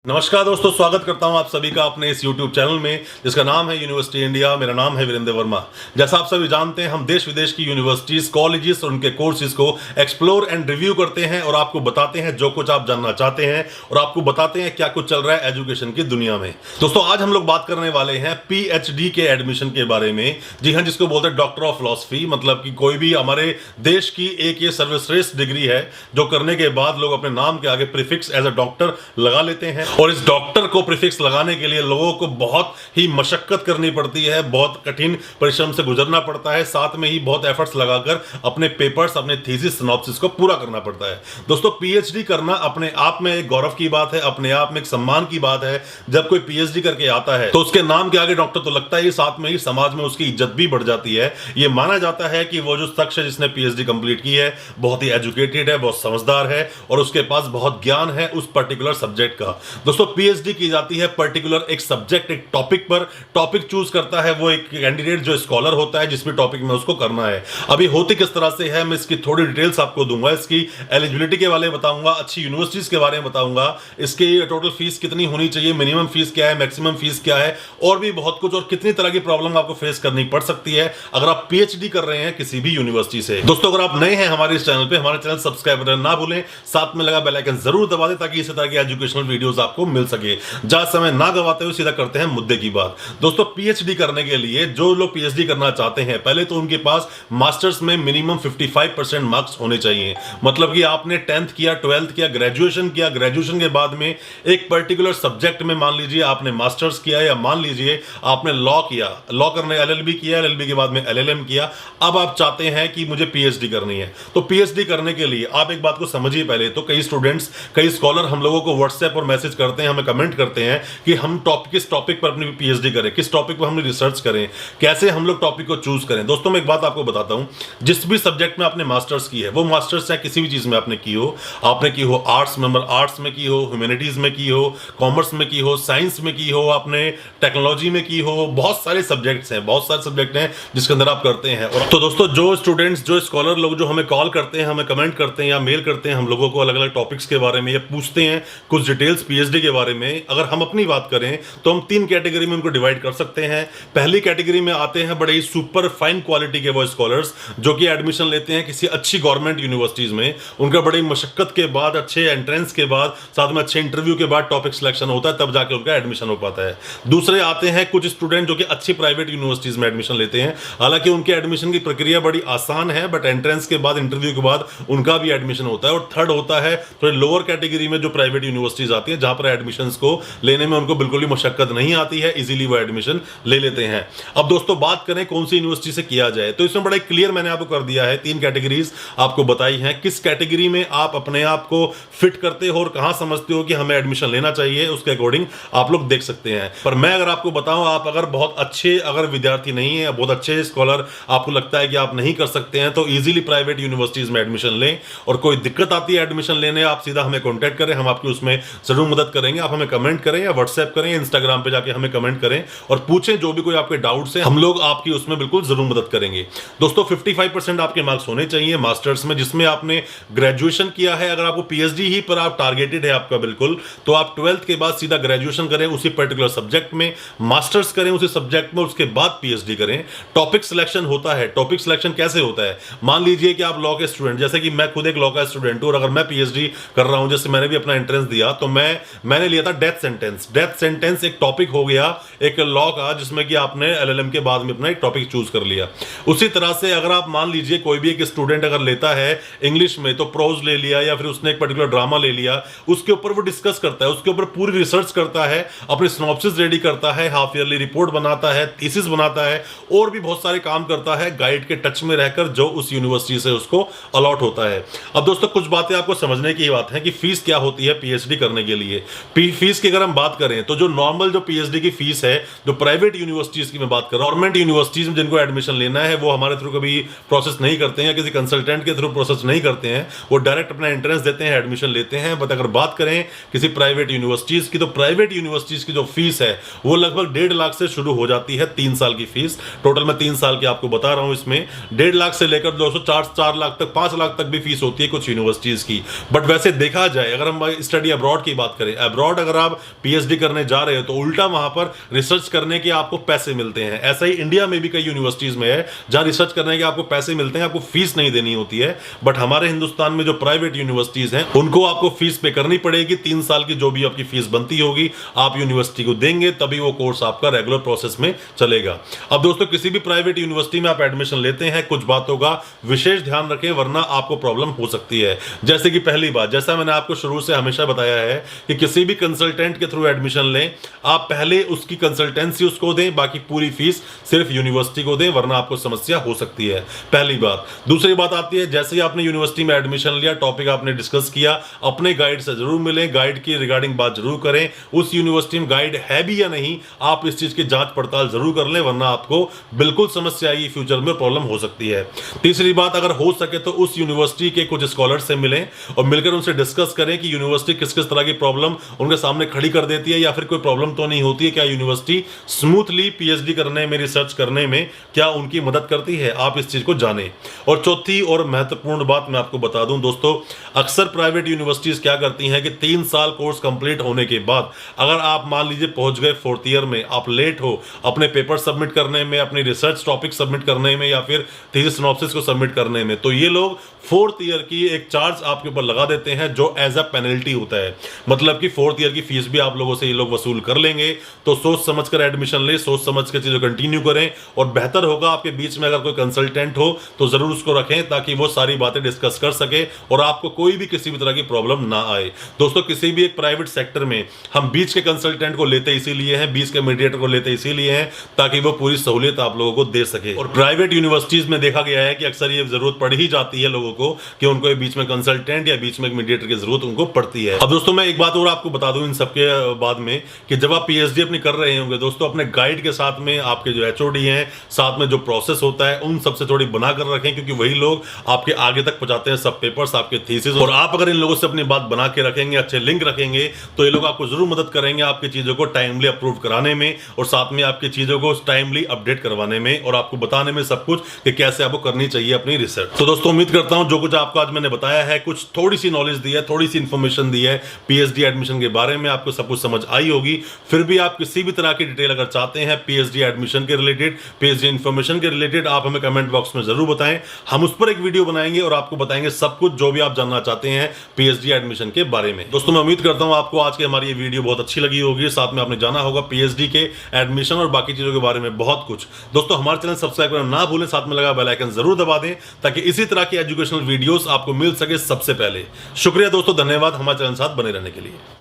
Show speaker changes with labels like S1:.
S1: नमस्कार दोस्तों, स्वागत करता हूं आप सभी का अपने इस YouTube चैनल में जिसका नाम है यूनिवर्सिटी इंडिया। मेरा नाम है वीरेंद्र वर्मा। जैसा आप सभी जानते हैं, हम देश विदेश की यूनिवर्सिटीज, कॉलेजेस और उनके कोर्सेज को एक्सप्लोर एंड रिव्यू करते हैं और आपको बताते हैं जो कुछ आप जानना चाहते हैं और आपको बताते हैं क्या कुछ चल रहा है एजुकेशन की दुनिया में। दोस्तों, आज हम लोग बात करने वाले हैं PhD के एडमिशन के बारे में। जी हाँ, जिसको बोलते हैं डॉक्टर ऑफ फिलॉसफी। मतलब कि कोई भी हमारे देश की एक ये सर्वश्रेष्ठ डिग्री है जो करने के बाद लोग अपने नाम के आगे प्रीफिक्स एज अ डॉक्टर लगा लेते हैं। और इस डॉक्टर को प्रीफिक्स लगाने के लिए लोगों को बहुत ही मशक्कत करनी पड़ती है, बहुत कठिन परिश्रम से गुजरना पड़ता है, साथ में ही बहुत एफर्ट्स लगाकर अपने पेपर्स, अपने थीसिस, सिनॉप्सिस को पूरा करना पड़ता है। दोस्तों, पीएचडी करना अपने आप में एक गौरव की बात है, अपने आप में एक सम्मान की बात है। जब कोई पीएचडी करके आता है तो उसके नाम के आगे डॉक्टर तो लगता ही, साथ में ही समाज में उसकी इज्जत भी बढ़ जाती है। ये माना जाता है कि वो जो शख्स है जिसने पीएचडी कंप्लीट की है बहुत ही एजुकेटेड है, बहुत समझदार है और उसके पास बहुत ज्ञान है उस पर्टिकुलर सब्जेक्ट का। दोस्तों, पीएचडी की जाती है पर्टिकुलर एक सब्जेक्ट, एक टॉपिक पर। टॉपिक चूज करता है वो एक कैंडिडेट जो स्कॉलर होता है जिस भी टॉपिक में उसको करना है। अभी होती किस तरह से है, मैं इसकी थोड़ी डिटेल्स आपको दूंगा, इसकी एलिजिबिलिटी के बारे में बताऊंगा, अच्छी यूनिवर्सिटीज के बारे में बताऊंगा, इसकी टोटल फीस कितनी होनी चाहिए, मिनिमम फीस क्या है, मैक्सिमम फीस क्या है और भी बहुत कुछ, और कितनी तरह की प्रॉब्लम आपको फेस करनी पड़ सकती है अगर आप पीएचडी कर रहे हैं किसी भी यूनिवर्सिटी से। दोस्तों, अगर आप नए हैं हमारे इस चैनल पे, हमारे चैनल सब्सक्राइब करना ना भूलें, साथ में लगा बेल आइकन जरूर दबा दें ताकि इसी तरह की एजुकेशनल वीडियोस आपको मिल सके। ज्यादा समय ना गवाते हुए सीधा करते हैं मुद्दे की बात। दोस्तों, पीएचडी करने के लिए जो लोग पीएचडी करना चाहते हैं, पहले तो उनके पास मास्टर्स में मिनिमम 55% मार्क्स होने चाहिए। मतलब कि आपने 10th किया, 12th किया, ग्रेजुएशन किया, ग्रेजुएशन के बाद में एक पर्टिकुलर सब्जेक्ट में मान लीजिए आपने मास्टर्स किया, या मान लीजिए आपने लॉ किया, लॉ करने एलएलबी किया, एलएलबी के बाद में एलएलएम किया, अब आप चाहते हैं कि मुझे पीएचडी करनी है। तो पीएचडी करने के लिए आप एक बात को समझिए। पहले तो कई स्टूडेंट्स, कई स्कॉलर हम लोगों को व्हाट्सएप और मैसेज करते हैं, हमें कमेंट करते हैं कि हम किस टॉपिक पर अपनी पीएचडी करें, किस टॉपिक पर हमने रिसर्च करें, कैसे हम लोग टॉपिक को चूज करें। दोस्तों, मैं एक बात आपको बताता हूं, जिस भी सब्जेक्ट में आपने मास्टर्स की है, वो मास्टर्स चाहे किसी भी चीज में आपने की हो, आर्ट्स में की हो, ह्यूमैनिटीज में की हो, कॉमर्स में की हो, साइंस में की हो, आपने टेक्नोलॉजी में की हो, बहुत सारे सब्जेक्ट्स हैं, बहुत सारे सब्जेक्ट हैं जिसके अंदर आप करते हैं। और तो दोस्तों, जो स्टूडेंट्स, जो स्कॉलर लोग जो हमें कॉल करते हैं, हमें कमेंट करते हैं या मेल करते हैं हम लोगों को अलग अलग टॉपिक्स के बारे में, या पूछते हैं कुछ डिटेल्स पीएचडी के बारे में, अगर हम अपनी बात करें तो हम 3 कैटेगरी में उनको डिवाइड कर सकते हैं। पहली कैटेगरी में आते हैं बड़े ही सुपर फाइन क्वालिटी के वो स्कॉलर्स जो कि एडमिशन लेते हैं किसी अच्छी गवर्नमेंट यूनिवर्सिटीज में। उनका बड़ी मशक्कत के बाद, अच्छे एंट्रेंस के बाद, साथ में अच्छे इंटरव्यू के बाद टॉपिक सिलेक्शन होता है, तब जाके उनका एडमिशन हो पाता है। दूसरे आते हैं कुछ स्टूडेंट जो कि अच्छी प्राइवेट यूनिवर्सिटीज में एडमिशन लेते हैं। हालांकि उनके एडमिशन की प्रक्रिया बड़ी आसान है, बट एंट्रेंस के बाद, इंटरव्यू के बाद उनका भी एडमिशन होता है। और थर्ड होता है थोड़ी लोअर कैटेगरी में जो प्राइवेट यूनिवर्सिटीज आती हैं, जहां पर एडमिशन को लेने में उनको बिल्कुल भी मशक्कत नहीं आती है, इजीली वो एडमिशन ले लेते हैं। अब दोस्तों, बात करें कौन सी यूनिवर्सिटी से किया जाए, तो इसमें बड़ा क्लियर मैंने आपको कर दिया है, 3 कैटेगरीज आपको बताई हैं। किस कैटेगरी में आप अपने आप को फिट करते हो और कहां समझते हो कि हमें एडमिशन लेना चाहिए, उसके अकॉर्डिंग आप लोग देख सकते हैं। पर मैं अगर आपको बताऊं, आप अगर बहुत अच्छे विद्यार्थी नहीं है, बहुत अच्छे स्कॉलर, आपको लगता है कि आप नहीं कर सकते हैं, तो इजीली प्राइवेट यूनिवर्सिटीज में एडमिशन लें। और कोई दिक्कत आती है एडमिशन लेने, आप सीधा हमें कॉन्टैक्ट करें, हम आपकी उसमें जरूर मदद करेंगे। आप हमें कमेंट करें या व्हाट्सएप करें, इंस्टाग्राम पे जाके हमें कमेंट करें और पूछें जो भी कोई आपके डाउट्स हैं, हम लोग आपकी उसमें बिल्कुल जरूर मदद करेंगे। दोस्तों, 55% आपके मार्क्स होने चाहिए मास्टर्स में, जिसमें आपने ग्रेजुएशन किया है। अगर आपको पीएचडी ही पर आप टारगेटेड है आपका बिल्कुल, तो आप 12th के बाद सीधा ग्रेजुएशन करें उसी पर्टिकुलर सब्जेक्ट में, मास्टर्स करें उसी सब्जेक्ट में, उसके बाद पीएचडी करें। टॉपिक सिलेक्शन होता है। टॉपिक सिलेक्शन कैसे होता है? मान लीजिए कि आप लॉ के स्टूडेंट, जैसे कि मैं खुद एक लॉ का स्टूडेंट हूं, और अगर मैं पीएचडी कर रहा हूं, जैसे मैंने भी अपना एंट्रेंस दिया, तो मैंने लिया था डेथ सेंटेंस। डेथ सेंटेंस एक टॉपिक हो गया एक लॉ का, जिसमें कि आपने एलएलएम के बाद में अपना एक टॉपिक चूज कर लिया। उसी तरह से अगर आप मान लीजिए कोई भी एक स्टूडेंट अगर लेता है इंग्लिश में, तो प्रोज ले लिया या फिर उसने एक पर्टिकुलर ड्रामा ले लिया, उसके ऊपर वो डिस्कस करता है, उसके ऊपर पूरी रिसर्च करता है, अपनी सिनॉप्सिस रेडी करता है, हाफ ईयरली रिपोर्ट बनाता है, थीसिस बनाता है, और भी बहुत सारे काम करता है गाइड के टच में रहकर जो उस यूनिवर्सिटी से उसको अलॉट होता है। अब दोस्तों, कुछ बातें आपको समझने की बात है कि फीस क्या होती है पीएचडी करने के लिए। फीस की अगर हम बात करें तो जो नॉर्मल जो पीएचडी की फीस है जो प्राइवेट यूनिवर्सिटीज की मैं बात कर रहा हूँ, गवर्नमेंट यूनिवर्सिटीज में जिनको एडमिशन लेना है वो हमारे थ्रू कभी प्रोसेस नहीं करते हैं या किसी कंसल्टेंट के थ्रू प्रोसेस नहीं करते हैं, वो डायरेक्ट अपना एंट्रेंस देते हैं, एडमिशन लेते हैं। बट अगर बात करें किसी प्राइवेट यूनिवर्सिटीज की, तो प्राइवेट यूनिवर्सिटीज की जो फीस है वो लगभग 1.5 लाख से शुरू हो जाती है, 3 साल की फीस। टोटल मैं 3 साल की आपको बता रहा हूं, इसमें 1.5 लाख से लेकर 4 लाख तक, 5 लाख तक भी फीस होती है कुछ यूनिवर्सिटीज की। बट वैसे देखा जाए, अगर हम स्टडी अब्रॉड की बात करें, अब्रॉड अगर आप पीएचडी करने जा रहे हो तो उल्टा वहां पर रिसर्च करने के आपको पैसे मिलते हैं। ऐसा ही इंडिया में भी कई यूनिवर्सिटीज में है जहां रिसर्च करने के आपको पैसे मिलते हैं, आपको फीस नहीं देनी होती है। बट हमारे हिंदुस्तान में जो प्राइवेट यूनिवर्सिटीज हैं उनको आपको फीस पे करनी पड़ेगी। 3 साल की जो भी आपकी फीस बनती होगी आप यूनिवर्सिटी को देंगे, तभी वो कोर्स आपका रेगुलर प्रोसेस में चलेगा। अब दोस्तों किसी भी प्राइवेट यूनिवर्सिटी में आप एडमिशन लेते हैं, कुछ बातों का विशेष ध्यान रखें वरना आपको प्रॉब्लम हो सकती है। जैसे कि पहली बात, जैसा मैंने आपको शुरू से हमेशा बताया है कि किसी भी कंसल्टेंट के थ्रू एडमिशन लें, आप पहले उसकी कंसल्टेंसी उसको दें, बाकी पूरी फीस सिर्फ यूनिवर्सिटी को दें, वरना आपको समस्या हो सकती है। पहली बात। दूसरी बात आती है, जैसे ही आपने यूनिवर्सिटी में एडमिशन लिया, टॉपिक आपने डिस्कस किया, अपने गाइड से जरूर मिलें, गाइड की रिगार्डिंग बात जरूर करें। उस यूनिवर्सिटी में गाइड है भी या नहीं, आप इस चीज की जांच पड़ताल जरूर कर लें, वरना आपको बिल्कुल समस्या आएगी, फ्यूचर में प्रॉब्लम हो सकती है। तीसरी बात, अगर हो सके तो उस यूनिवर्सिटी के कुछ स्कॉलर्स से मिलें और मिलकर उनसे डिस्कस करें कि यूनिवर्सिटी किस किस तरह की प्रॉब्लम उनके सामने खड़ी कर देती है, या फिर कोई प्रॉब्लम तो नहीं होती है, क्या यूनिवर्सिटी स्मूथली पीएचडी करने में, रिसर्च करने में क्या उनकी मदद करती है, आप इस चीज को जानें। और चौथी और महत्वपूर्ण बात मैं आपको बता दूं दोस्तों, अक्सर प्राइवेट यूनिवर्सिटीज क्या करती हैं कि 3 साल कोर्स कंप्लीट होने के बाद अगर आप मान लीजिए पहुंच गए 4th ईयर में, आप लेट हो अपने पेपर सबमिट करने में, अपनी रिसर्च टॉपिक सबमिट करने में, या फिर थीसिस सिनॉप्सिस को सबमिट करने में, तो ये लोग 4th ईयर की एक चार्ज आपके ऊपर लगा देते हैं जो एज अ पेनल्टी होता है। मतलब कि 4th ईयर की फीस भी आप लोगों से ये लोग वसूल कर लेंगे। तो सोच समझ कर एडमिशन ले, सोच समझ कर चीजें कंटिन्यू करें, और बेहतर होगा आपके बीच में अगर कोई कंसल्टेंट हो तो जरूर उसको रखें ताकि वो सारी बातें डिस्कस कर सके और आपको कोई भी किसी भी तरह की प्रॉब्लम ना आए। दोस्तों किसी भी एक प्राइवेट सेक्टर में हम बीच के कंसल्टेंट को लेते इसीलिए हैं, बीच के मीडिएटर को लेते इसीलिए हैं ताकि वो पूरी सहूलियत आप लोगों को दे सके। और प्राइवेट यूनिवर्सिटीज में देखा गया है कि अक्सर ये जरूरत पड़ ही जाती है लोगों को कि उनको बीच में कंसल्टेंट या बीच में एक मीडिएटर की जरूरत उनको पड़ती है। अब दोस्तों मैं एक बात और आपको बता दूं इन सबके बाद में, कि जब आप पीएचडी अपनी कर रहे होंगे दोस्तों, अपने गाइड के साथ में आपके जो एचओडी हैं, साथ में जो प्रोसेस होता है, उन सबसे थोड़ी बनाकर रखें, क्योंकि वही लोग आपके आगे तक पहुंचाते हैं सब पेपर्स, आपके थीसिस। और आप अगर इन लोगों से अपनी बात बना के रखेंगे, अच्छे लिंक रखेंगे, तो ये लोग आपको जरूर मदद करेंगे आपकी चीजों को टाइमली अप्रूव कराने में, और साथ में आपकी चीजों को टाइमली अपडेट करवाने में, और आपको बताने में सब कुछ कि कैसे आपको करनी चाहिए अपनी रिसर्च। तो दोस्तों उम्मीद करता हूं जो कुछ आपको आज मैंने बताया है, कुछ थोड़ी सी नॉलेज दी है, थोड़ी सी इंफॉर्मेशन दी है पीएचडी एडमिशन के बारे में, आपको सब कुछ समझ आई होगी। फिर भी आप किसी भी तरह की डिटेल अगर चाहते हैं पीएचडी एडमिशन के रिलेटेड, पीएचडी इंफॉर्मेशन के रिलेटेड, आप हमें कमेंट बॉक्स में जरूर बताएं। हम उस पर एक वीडियो बनाएंगे और आपको बताएंगे सब कुछ जो भी आप जानना चाहते हैं पीएचडी एडमिशन के बारे में। दोस्तों मैं उम्मीद करता हूं आपको आज की हमारी ये वीडियो बहुत अच्छी लगी होगी, साथ में आपने जाना होगा पीएचडी के एडमिशन और बाकी चीजों के बारे में बहुत कुछ। दोस्तों हमारे चैनल सब्सक्राइब करना ना भूलें, साथ में लगा बेल आइकन जरूर दबा दें ताकि इसी तरह की एजुकेशनल वीडियोस आपको मिल सके सबसे पहले। शुक्रिया दोस्तों, धन्यवाद हमारे चैनल साथ बने रहने के लिए।